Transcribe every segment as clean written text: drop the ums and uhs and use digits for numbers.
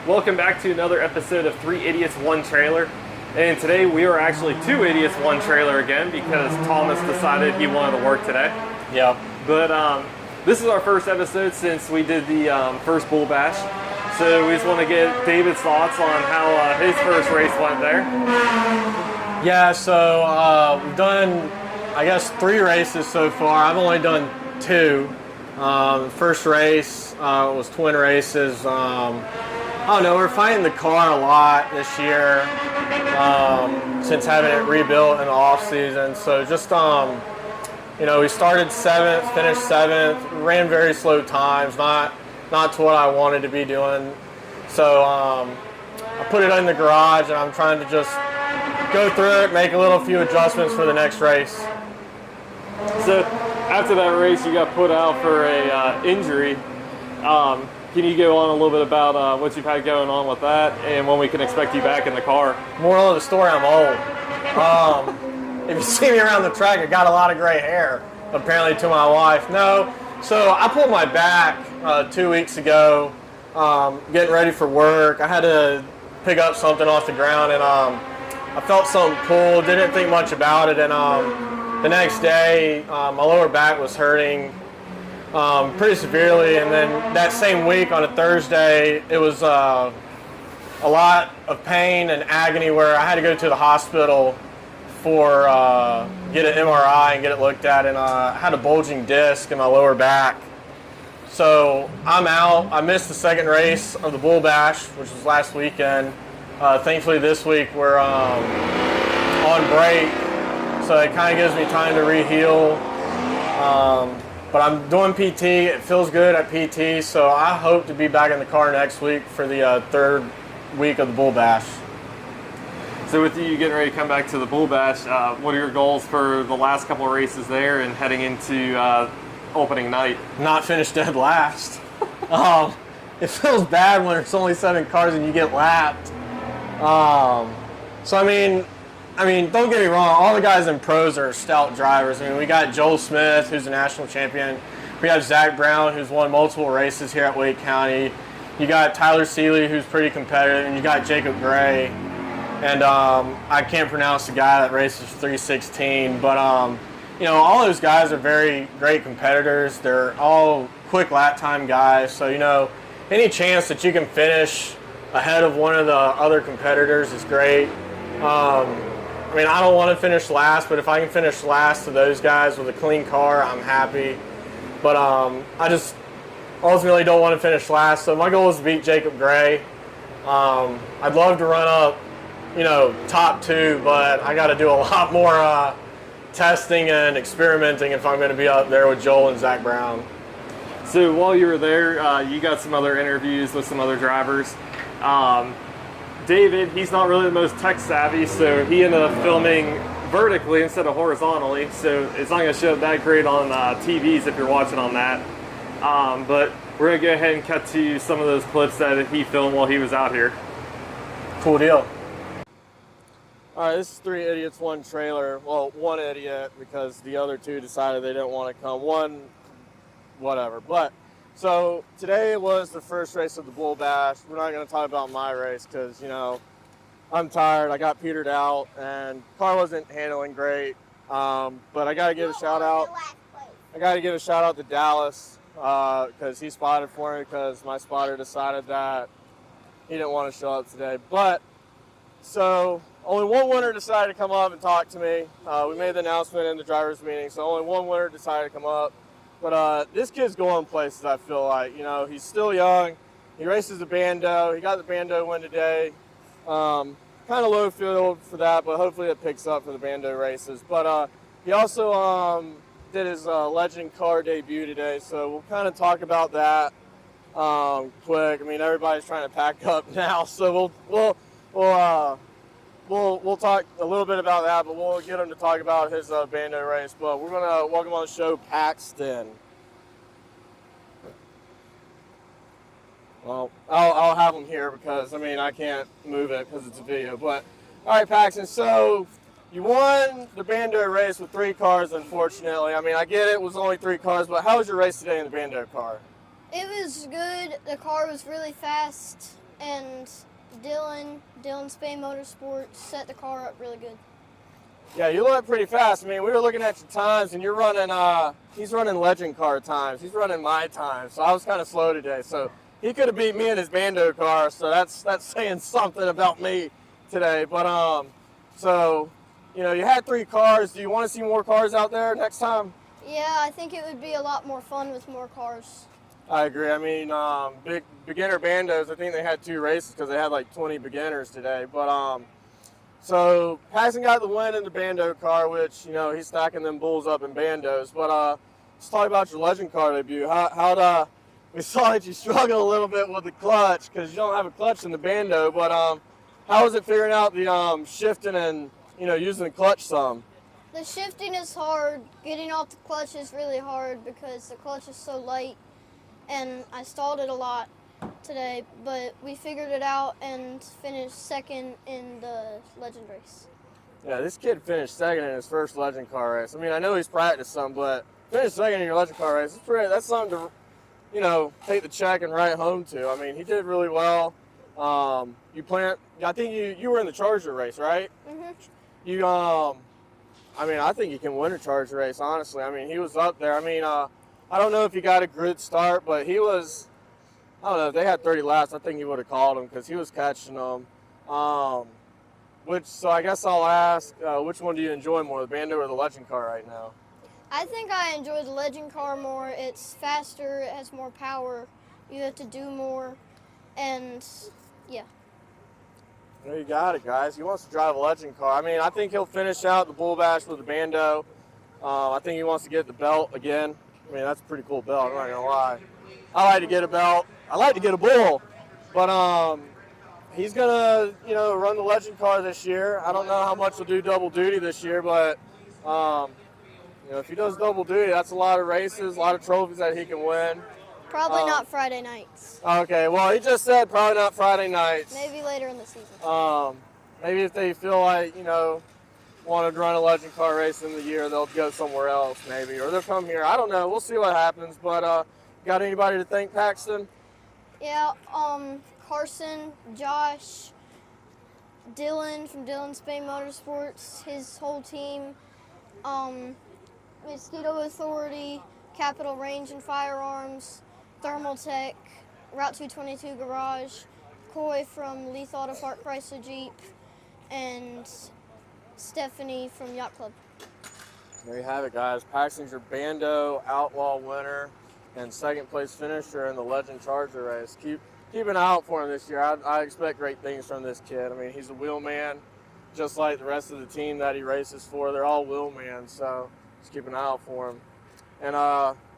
Welcome back to another episode of 3 Idiots, 1 Trailer. And today we are actually 2 Idiots, 1 Trailer again because Thomas decided he wanted to work today. Yep. But this is our first episode since we did the first Bull Bash. So we just want to get David's thoughts on how his first race went there. Yeah, so we've done, I guess, 3 races so far. I've only done 2. First race was twin races. I don't know, we're fighting the car a lot this year since having it rebuilt in the off season. So just, we started 7th, finished 7th, ran very slow times, not to what I wanted to be doing. So I put it in the garage and I'm trying to just go through it, make a few adjustments for the next race. So after that race, you got put out for a injury. Can you go on a little bit about what you've had going on with that and when we can expect you back in the car? Moral of the story, I'm old. If you see me around the track, I got a lot of gray hair, apparently to my wife. No, so I pulled my back 2 weeks ago, getting ready for work. I had to pick up something off the ground and I felt something pull, didn't think much about it, and the next day my lower back was hurting pretty severely, and then that same week on a Thursday it was a lot of pain and agony where I had to go to the hospital for get an MRI and get it looked at, and I had a bulging disc in my lower back. So I'm out. I missed the second race of the Bull Bash, which was last weekend. Thankfully this week we're on break, so it kind of gives me time to re-heal. But I'm doing PT. It feels good at PT, so I hope to be back in the car next week for the third week of the Bull Bash. So with you getting ready to come back to the Bull Bash, what are your goals for the last couple of races there and heading into opening night? Not finish dead last. It feels bad when there's only 7 cars and you get lapped. So I mean, don't get me wrong, all the guys in pros are stout drivers. I mean, we got Joel Smith, who's a national champion. We have Zach Brown, who's won multiple races here at Wake County. You got Tyler Seeley, who's pretty competitive, and you got Jacob Gray. And I can't pronounce the guy that races 316, but all those guys are very great competitors. They're all quick lap time guys, so any chance that you can finish ahead of one of the other competitors is great. I don't want to finish last, but if I can finish last to those guys with a clean car, I'm happy. But I just ultimately don't want to finish last, so my goal is to beat Jacob Gray. I'd love to run up, top 2, but I got to do a lot more testing and experimenting if I'm going to be up there with Joel and Zach Brown. So while you were there, you got some other interviews with some other drivers. David, he's not really the most tech savvy, so he ended up filming vertically instead of horizontally, so it's not going to show up that great on TVs if you're watching on that. But we're going to go ahead and cut to some of those clips that he filmed while he was out here. Cool deal. All right, this is 3 Idiots, 1 Trailer. Well, 1 idiot because the other 2 decided they didn't want to come. 1, whatever. But so today was the first race of the Bull Bash. We're not going to talk about my race because, I'm tired. I got petered out and car wasn't handling great. But I got to give a shout out. I got to give a shout out to Dallas because he spotted for me because my spotter decided that he didn't want to show up today. But so only one winner decided to come up and talk to me. We made the announcement in the driver's meeting, so only one winner decided to come up. But this kid's going places, I feel like. He's still young. He races the Bando. He got the Bando win today. Kind of low field for that, but hopefully it picks up for the Bando races. But he also did his Legend car debut today, so we'll kind of talk about that quick. Everybody's trying to pack up now, so we'll talk a little bit about that, but we'll get him to talk about his Bando race. But we're going to welcome on the show Paxton. Well, I'll have him here because, I can't move it because it's a video. But, all right, Paxton, so you won the Bando race with 3 cars, unfortunately. I get it was only 3 cars, but how was your race today in the Bando car? It was good. The car was really fast. and Dylan Spain Motorsports set the car up really good. Yeah, you look pretty fast. I mean, we were looking at your times, and you're running, he's running legend car times. He's running my time, so I was kind of slow today. So he could have beat me in his Bando car, so that's saying something about me today. But, so, you know, you had 3 cars. Do you want to see more cars out there next time? Yeah, I think it would be a lot more fun with more cars. I agree. I mean, big beginner Bandos, I think they had 2 races because they had like 20 beginners today. But, so Paxton got the win in the Bando car, which, you know, he's stacking them bulls up in Bandos. But let's talk about your legend car debut. How'd we saw that you struggled a little bit with the clutch because you don't have a clutch in the Bando. But how was it figuring out the shifting and, you know, using the clutch some? The shifting is hard. Getting off the clutch is really hard because the clutch is so light, and I stalled it a lot today, but we figured it out and finished second in the legend race. Yeah, this kid finished second in his first legend car race. I mean, I know he's practiced some, but finish second in your legend car race, that's something to, you know, take the check and write home to. I mean, he did really well. I think you were in the Charger race, right? Mm-hmm. I mean, I think you can win a Charger race, honestly. I mean, he was up there. I mean, I don't know if he got a grid start, but he was, I don't know, if they had 30 laps, I think he would have called him because he was catching them. So I guess I'll ask, which one do you enjoy more, the Bando or the legend car right now? I think I enjoy the legend car more. It's faster, it has more power, you have to do more, and yeah. There you got it, guys. He wants to drive a legend car. I mean, I think he'll finish out the Bull Bash with the Bando. I think he wants to get the belt again. I mean, that's a pretty cool belt, I'm not going to lie. I like to get a belt. I like to get a bull. But he's going to, you know, run the legend car this year. I don't know how much he'll do double duty this year, but, you know, if he does double duty, that's a lot of races, a lot of trophies that he can win. Probably not Friday nights. Okay, well, he just said probably not Friday nights. Maybe later in the season. Maybe if they feel like, you know, want to run a legend car race in the year, they'll go somewhere else maybe, or they'll come here. I don't know. We'll see what happens. But got anybody to thank, Paxton? Yeah, Carson, Josh, Dylan from Dylan Spain Motorsports, his whole team, Mosquito Authority, Capital Range and Firearms, Thermal Tech, Route 222 Garage, Coy from Leith Auto Park Chrysler Jeep, and Stephanie from Yacht Club. There you have it, guys. Paxton's your Bando Outlaw winner and second place finisher in the Legend Charger race. Keep an eye out for him this year. I expect great things from this kid. I mean, he's a wheel man, just like the rest of the team that he races for. They're all wheel man, so just keep an eye out for him. And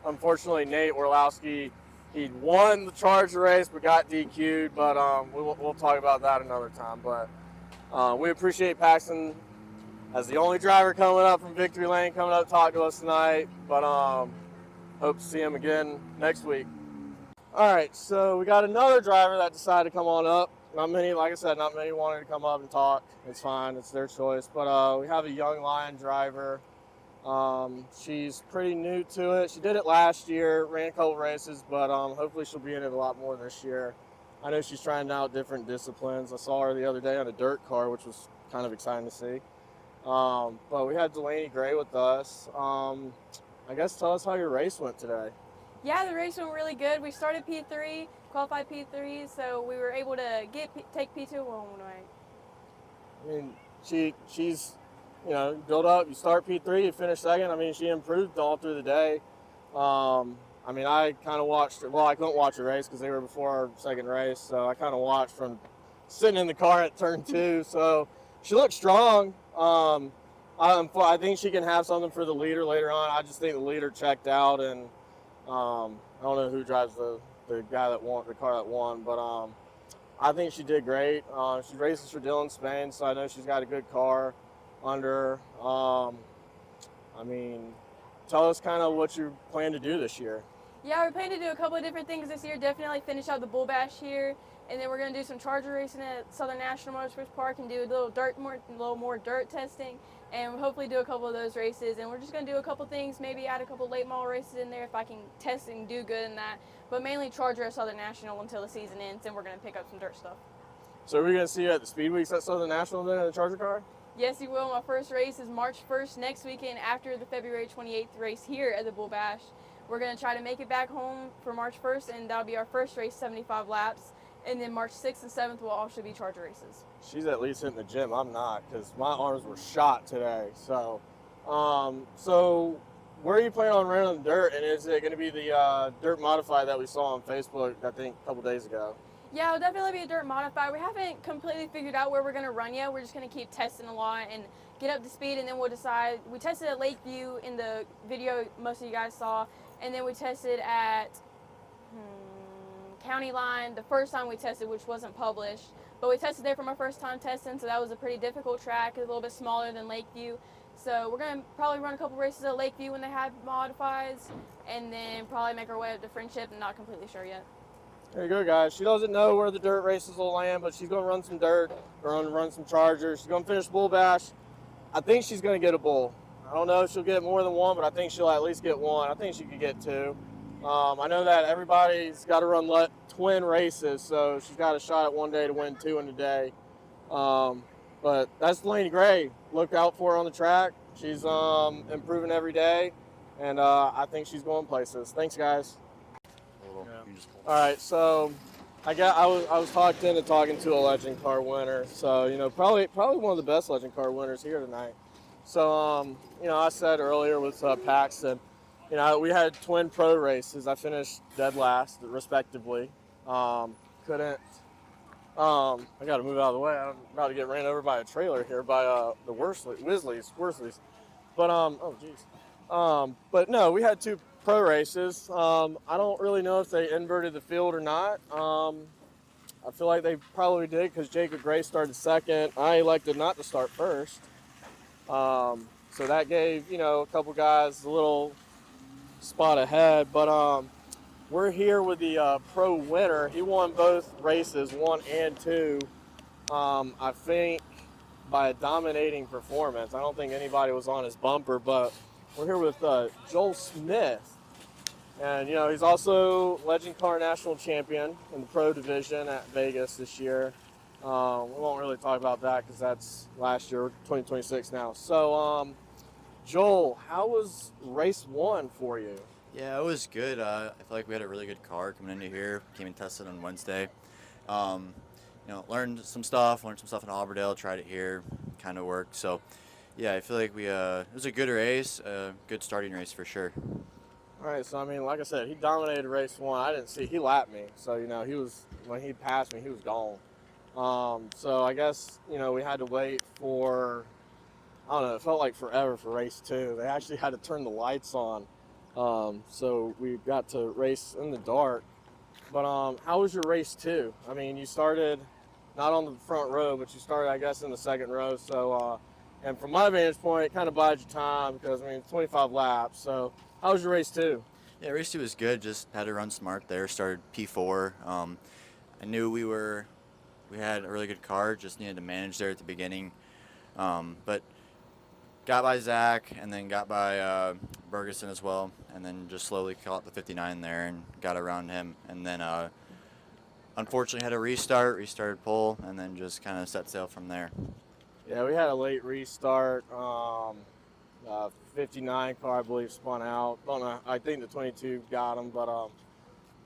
unfortunately, Nate Orlowski, he won the Charger race but got DQ'd. But we'll talk about that another time. But we appreciate Paxton as the only driver coming up from Victory Lane, coming up to talk to us tonight. But hope to see him again next week. All right, so we got another driver that decided to come on up. Not many, like I said, not many wanted to come up and talk. It's fine, it's their choice. But we have a young Lion driver. She's pretty new to it. She did it last year, ran a couple races, but hopefully she'll be in it a lot more this year. I know she's trying out different disciplines. I saw her the other day on a dirt car, which was kind of exciting to see. But we had Delaney Gray with us. I guess tell us how your race went today. Yeah, the race went really good. We started P3, qualified P3, so we were able to take P2 one way. I mean, she's, you know, build up, you start P3, you finish second. I mean, she improved all through the day. I mean, I kind of watched her. Well, I couldn't watch the race because they were before our second race, so I kind of watched from sitting in the car at turn 2. So she looked strong. I think she can have something for the leader later on. I just think the leader checked out, and I don't know who drives the guy that won, the car that won, but I think she did great. She races for Dylan Spain, so I know she's got a good car under her. I mean, tell us kind of what you plan to do this year. Yeah, we plan to do a couple of different things this year. Definitely finish out the Bull Bash here, and then we're going to do some Charger racing at Southern National Motorsports Park and do a little more dirt testing. and hopefully do a couple of those races. And we're just going to do a couple things, maybe add a couple late model races in there if I can test and do good in that. But mainly Charger at Southern National until the season ends, and we're going to pick up some dirt stuff. So are we going to see you at the Speed Weeks at Southern National then in the Charger car? Yes, you will. My first race is March 1st next weekend after the February 28th race here at the Bull Bash. We're going to try to make it back home for March 1st, and that'll be our first race, 75 laps. And then March 6th and 7th will also be Charger races. She's at least hitting the gym. I'm not, because my arms were shot today. So, where are you planning on running the dirt? And is it going to be the dirt modified that we saw on Facebook, I think, a couple days ago? Yeah, it'll definitely be a dirt modified. We haven't completely figured out where we're going to run yet. We're just going to keep testing a lot and get up to speed, and then we'll decide. We tested at Lakeview in the video most of you guys saw, and then we tested at County Line the first time we tested, which wasn't published. But we tested there for my first time testing, so that was a pretty difficult track, a little bit smaller than Lakeview. So we're going to probably run a couple races at Lakeview when they have modifieds, and then probably make our way up to Friendship, and not completely sure yet. There you go, guys. She doesn't know where the dirt races will land, but she's going to run some dirt, going to run some Chargers. She's going to finish Bull Bash. I think she's going to get a bull. I don't know if she'll get more than one, but I think she'll at least get one. I think she could get two. I know that everybody's got to run twin races, so she's got a shot at one day to win two in a day. But that's Delaney Gray. Look out for her on the track. She's improving every day, and I think she's going places. Thanks, guys. All right, so I was talked into talking to a legend car winner. So probably one of the best legend car winners here tonight. So I said earlier with Paxton, we had twin pro races. I finished dead last, respectively. I got to move out of the way. I'm about to get ran over by a trailer here by the Worsleys. But but no, we had two pro races. I don't really know if they inverted the field or not. I feel like they probably did because Jacob Gray started second. I elected not to start first. So that gave, a couple guys a little spot ahead. But we're here with the pro winner. He won both races, 1 and 2, I think by a dominating performance. I don't think anybody was on his bumper, but we're here with Joel Smith. And, he's also Legend Car National Champion in the Pro Division at Vegas this year. We won't really talk about that because that's last year, 2026 now. So, Joel, how was race 1 for you? Yeah, it was good. I feel like we had a really good car coming into here. Came and tested on Wednesday. Learned some stuff in Auberdale, tried it here, kind of worked. So, yeah, I feel like it was a good race, a good starting race for sure. All right, so like I said, he dominated race 1. I didn't see, he lapped me. So, when he passed me, he was gone. So I guess, we had to wait for, I don't know, it felt like forever for race 2. They actually had to turn the lights on. So we got to race in the dark. But how was your race 2? I mean, you started not on the front row, but you started, I guess, in the second row. So, and from my vantage point, it kind of buys you time because, 25 laps. So how was your race 2? Yeah, race 2 was good. Just had to run smart there. Started P4. I knew we had a really good car. Just needed to manage there at the beginning. But got by Zach and then got by Bergeson as well. And then just slowly caught the 59 there and got around him. And then unfortunately had to restarted pole, and then just kind of set sail from there. Yeah, we had a late restart. 59 car, I believe, spun out. Don't know. I think the 22 got him, but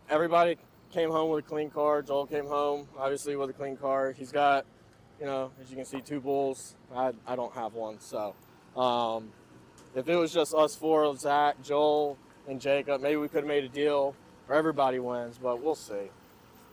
everybody came home with a clean car. Joel came home, obviously, with a clean car. He's got, as you can see, 2 bulls. I don't have one, so if it was just us 4, Zach, Joel, and Jacob, maybe we could have made a deal where everybody wins, but we'll see.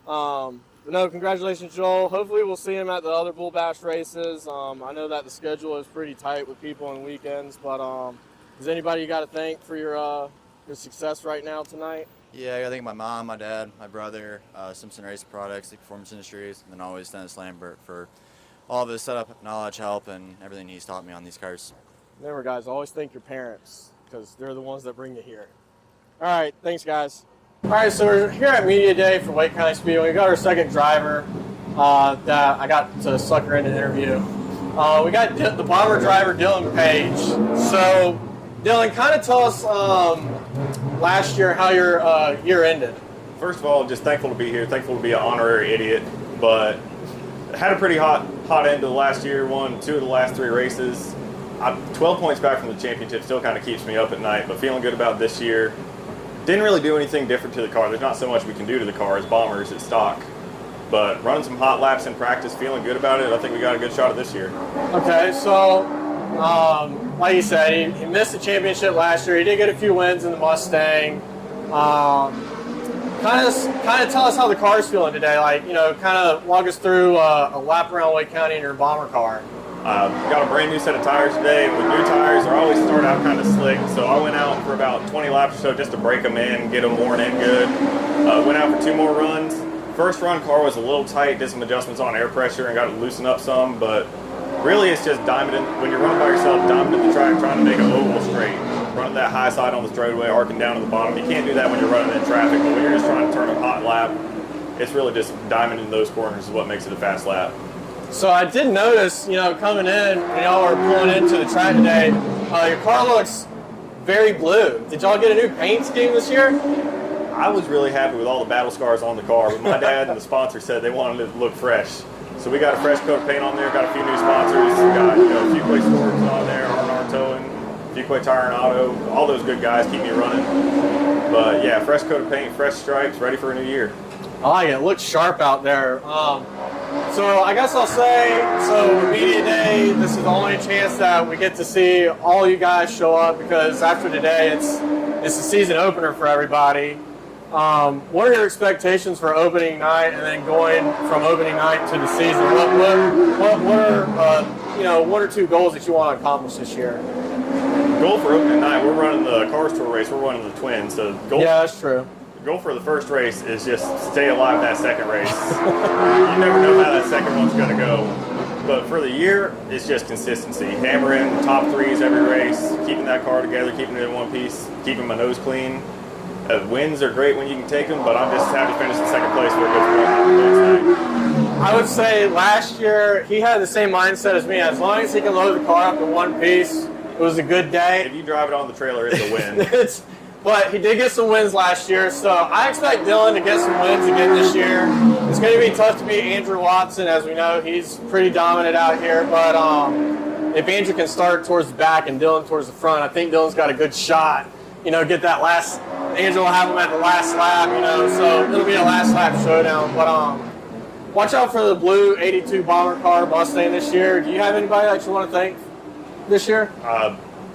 But no, congratulations, Joel. Hopefully we'll see him at the other Bull Bash races. I know that the schedule is pretty tight with people on weekends, but is anybody you got to thank for your success right now tonight? Yeah, I got to thank my mom, my dad, my brother, Simpson Race Products, the Performance Industries, and then always Dennis Lambert for all of his setup knowledge, help, and everything he's taught me on these cars. Remember, guys, always thank your parents because they're the ones that bring you here. All right, thanks, guys. All right, so we're here at Media Day for Wake County Speedway. We got our second driver that I got to sucker in an interview. We got the bomber driver, Dylan Page. So, Dylan, kind of tell us last year how your year ended. First of all, just thankful to be here. Thankful to be an honorary idiot. But had a pretty hot end to the last year. Won 2 of the last 3 races. I'm 12 points back from the championship. Still kind of keeps me up at night. But feeling good about this year. Didn't really do anything different to the car. There's not so much we can do to the car as bombers at stock. But running some hot laps in practice, feeling good about it. I think we got a good shot at this year. Okay, so like you said, he missed the championship last year. He did get a few wins in the Mustang. Kind of tell us how the car's feeling today. Like, you know, kind of walk us through a lap around Wake County in your bomber car. Got a brand new set of tires today. With new tires, they always start out kind of slick. So I went out for about 20 laps or so just to break them in, get them worn in good. Went out for 2 more runs. First run, car was a little tight. Did some adjustments on air pressure and got it loosened up some. But really, it's just diamond. When you're running by yourself, diamond the track, trying to make an oval straight. Running that high side on the straightaway, arcing down to the bottom. You can't do that when you're running in traffic, but when you're just trying to turn a hot lap, it's really just diamond in those corners is what makes it a fast lap. So I did notice, you know, coming in, y'all are pulling into the track today, your car looks very blue. Did y'all get a new paint scheme this year? I was really happy with all the battle scars on the car, but my dad and the sponsor said they wanted it to look fresh. So we got a fresh coat of paint on there, got a few new sponsors, got a few Fuquay Storage on there, R&R Towing, Fuquay Tire and Auto, all those good guys keep me running. But yeah, fresh coat of paint, fresh stripes, ready for a new year. I like it. It looks sharp out there. So I guess I'll say, so media day, this is the only chance that we get to see all you guys show up because after today, it's the season opener for everybody. What are your expectations for opening night and then going from opening night to the season? What are 1 or 2 goals that you want to accomplish this year? Goal for opening night, we're running the Cars Tour race, we're running the Twins. So goal, yeah, that's true. The goal for the first race is just stay alive that second race. You never know how that second one's going to go. But for the year, it's just consistency. Hammering top 3s every race, keeping that car together, keeping it in one piece, keeping my nose clean. Wins are great when you can take them, but I'm just happy to finish in second place for a good point. I would say last year he had the same mindset as me. As long as he can load the car up in one piece, it was a good day. If you drive it on the trailer, it's a win. But he did get some wins last year, so I expect Dylan to get some wins again this year. It's going to be tough to beat Andrew Watson, as we know. He's pretty dominant out here, but if Andrew can start towards the back and Dylan towards the front, I think Dylan's got a good shot. You know, get that last, Andrew will have him at the last lap, you know, so it'll be a last lap showdown. But watch out for the blue 82 bomber car Mustang this year. Do you have anybody that you want to thank this year?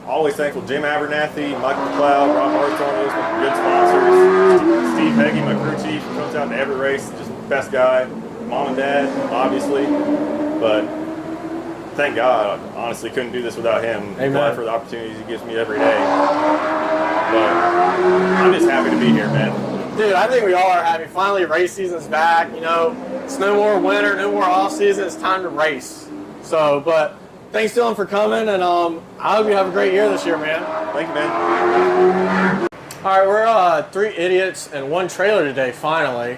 Always thankful. Jim Abernathy, Michael McLeod, Rob Hartone, good sponsors. Steve Heggie, my crew chief, comes out to every race, just best guy. Mom and Dad, obviously. But thank God, I honestly couldn't do this without him. Amen. Glad for the opportunities he gives me every day. But I'm just happy to be here, man. Dude, I think we all are happy. Finally, race season's back. You know, it's no more winter, no more off season. It's time to race. So, but thanks, Dylan, for coming, and I hope you have a great year this year, man. Thank you, man. All right, we're 3 idiots and 1 trailer today, finally.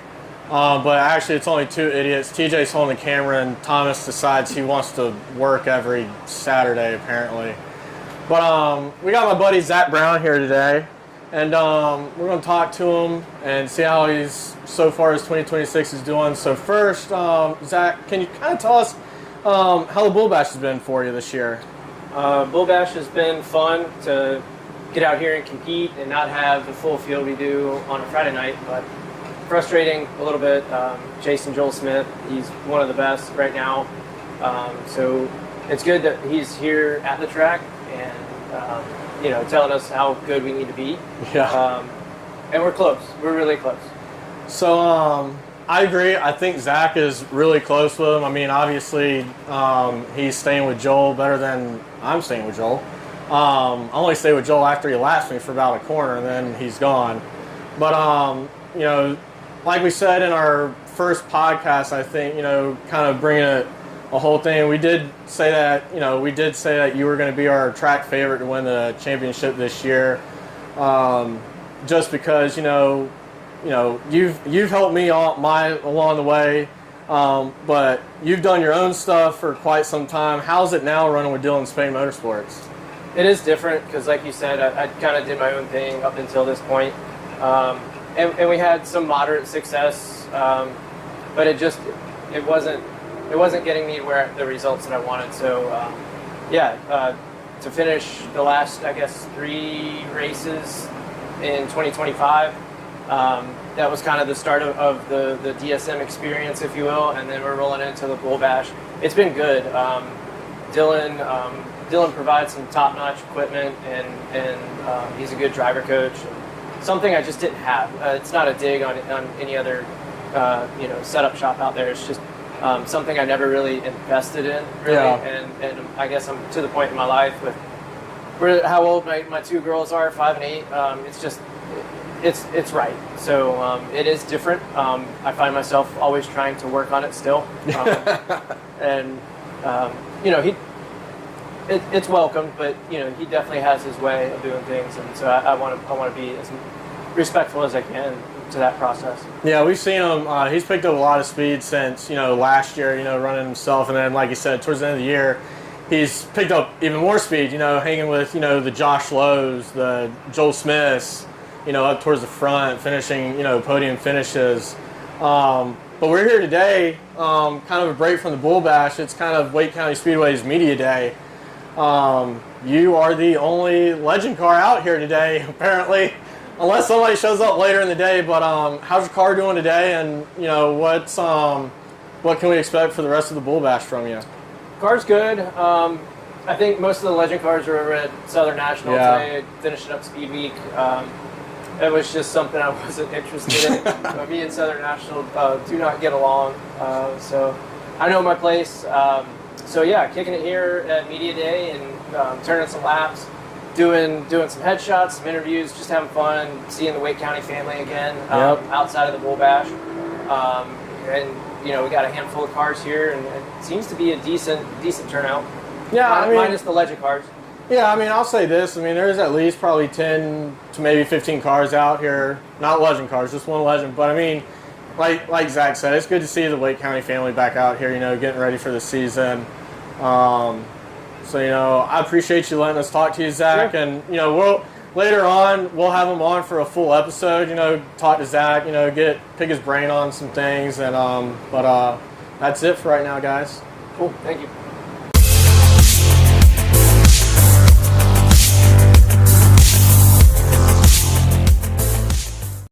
But actually, it's only 2 idiots. TJ's holding the camera, and Thomas decides he wants to work every Saturday, apparently. But we got my buddy Zach Brown here today, and we're going to talk to him and see how he's, so far as 2026 is doing. So first, Zach, can you kind of tell us how the Bull Bash has been for you this year? Bull Bash has been fun to get out here and compete and not have the full field we do on a Friday night, but frustrating a little bit. Jason Joel Smith, he's one of the best right now. So it's good that he's here at the track and, telling us how good we need to be. Yeah. And we're close. We're really close. So I agree. I think Zach is really close with him. I mean, obviously, he's staying with Joel better than I'm staying with Joel. I only stay with Joel after he laps me for about a corner, and then he's gone. But, like we said in our first podcast, I think, kind of bringing a whole thing, we did say that, you were going to be our track favorite to win the championship this year. Just because, you've helped me along the way. But you've done your own stuff for quite some time. How's it now running with Dylan Spain Motorsports? It is different because, like you said, I kind of did my own thing up until this point. And we had some moderate success, but it wasn't getting me where the results that I wanted. So, to finish the last, I guess, 3 races in 2025, that was kind of the start of the DSM experience, if you will, and then we're rolling into the Bull Bash. It's been good. Dylan provides some top-notch equipment, and he's a good driver coach. Something I just didn't have. It's not a dig on any other setup shop out there. It's just something I never really invested in, really. Yeah. And I guess I'm to the point in my life with how old my 2 girls are, 5 and 8. It's just it's right. So it is different. I find myself always trying to work on it still, and it's welcome, but he definitely has his way of doing things, and so I want to be as respectful as I can to that process. Yeah, we've seen him. He's picked up a lot of speed since last year. Running himself, and then like you said, towards the end of the year, he's picked up even more speed. Hanging with the Josh Lowe's, the Joel Smiths, up towards the front, finishing podium finishes. But we're here today, kind of a break from the Bull Bash. It's kind of Wake County Speedway's media day. You are the only legend car out here today, apparently, unless somebody shows up later in the day. But how's your car doing today, and what can we expect for the rest of the Bull Bash from you? Car's good. I think most of the legend cars are over at Southern National today, finishing up Speed Week. It was just something I wasn't interested in. Me and Southern National do not get along, so I know my place. Kicking it here at Media Day and turning some laps, doing some headshots, some interviews, just having fun, seeing the Wake County family again outside of the Bull Bash. We got a handful of cars here, and it seems to be a decent turnout. Yeah, minus the legend cars. Yeah, I'll say this. There's at least probably 10 to maybe 15 cars out here. Not legend cars, just one legend. But like Zach said, it's good to see the Wake County family back out here, getting ready for the season. I appreciate you letting us talk to you, Zach. Sure. And, later on, we'll have him on for a full episode, talk to Zach, pick his brain on some things. And, but that's it for right now, guys. Cool. Thank you.